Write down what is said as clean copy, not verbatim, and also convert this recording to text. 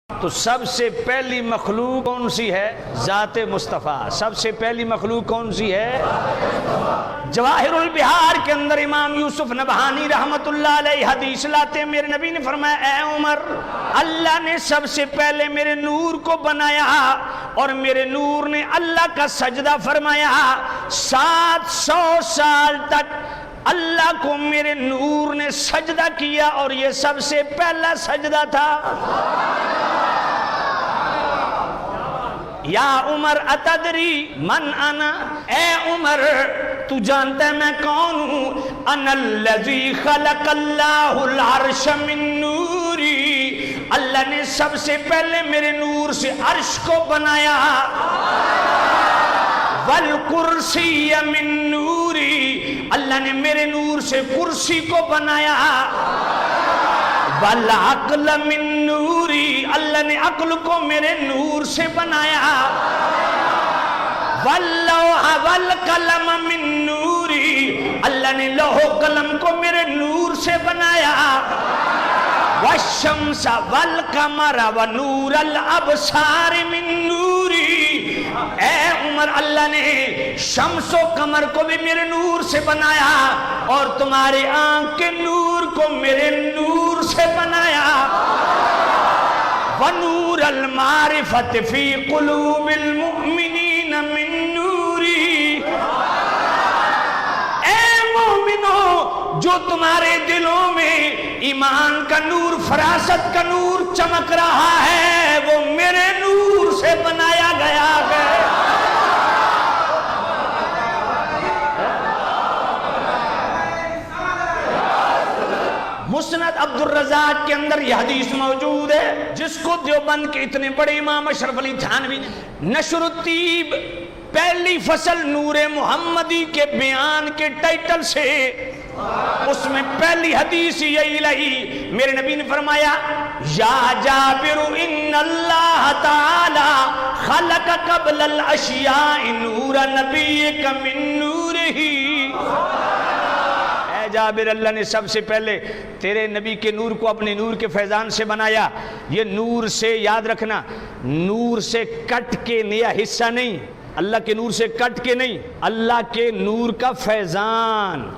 تو سب سے پہلی مخلوق کون سی ہے؟ ذات مصطفیٰ۔ سب سے پہلی مخلوق کون سی ہے؟ جواہر البہار کے اندر امام یوسف نبہانی رحمت اللہ علیہ حدیث لاتے ہیں، میرے نبی نے فرمایا اے عمر، اللہ نے سب سے پہلے میرے نور کو بنایا اور میرے نور نے اللہ کا سجدہ فرمایا۔ 700 سال تک اللہ کو میرے نور نے سجدہ کیا اور یہ سب سے پہلا سجدہ تھا۔ یا عمر اتدری من انا، اے عمر تو جانتا ہے میں کون ہوں؟ انا الذی خلق اللہ العرش من نوری، اللہ نے سب سے پہلے میرے نور سے عرش کو بنایا۔ والکرسی من نوری، اللہ نے میرے نور سے کرسی کو بنایا۔ والعقل من نوری، اللہ نے عقل کو میرے نور سے بنایا۔ واللوح والقلم من نوری، اللہ نے لوح و قلم کو میرے نور سے بنایا۔ والشمس والقمر ونور الابصار من نوری، اے عمر اللہ نے شمس و قمر کو بھی میرے نور سے بنایا اور تمہاری آنکھ کے نور کو میرے نور سے بنایا۔ ونور المعرفت فی قلوب المؤمنین من نوری، اے مومنو جو تمہارے دلوں میں ایمان کا نور، فراست کا نور چمک رہا ہے وہ میرے نور سے بنایا گیا ہے۔ مسند عبد الرزاق کے اندر یہ حدیث موجود ہے، جس کو دیوبند کے اتنے بڑے امام اشرف علی تھانوی نشر الطیب پہلی فصل نور محمدی کے بیان کے ٹائٹل سے، اس میں پہلی حدیث یہی لئی، میرے نبی نے فرمایا یا جابر ان اللہ تعالی خلق قبل الاشیاء نور نبیک من نورہی، اے جابر اللہ نے سب سے پہلے تیرے نبی کے نور کو اپنے نور کے فیضان سے بنایا۔ یہ نور سے یاد رکھنا، نور سے کٹ کے نیا حصہ نہیں، اللہ کے نور سے کٹ کے نہیں، اللہ کے نور کا فیضان۔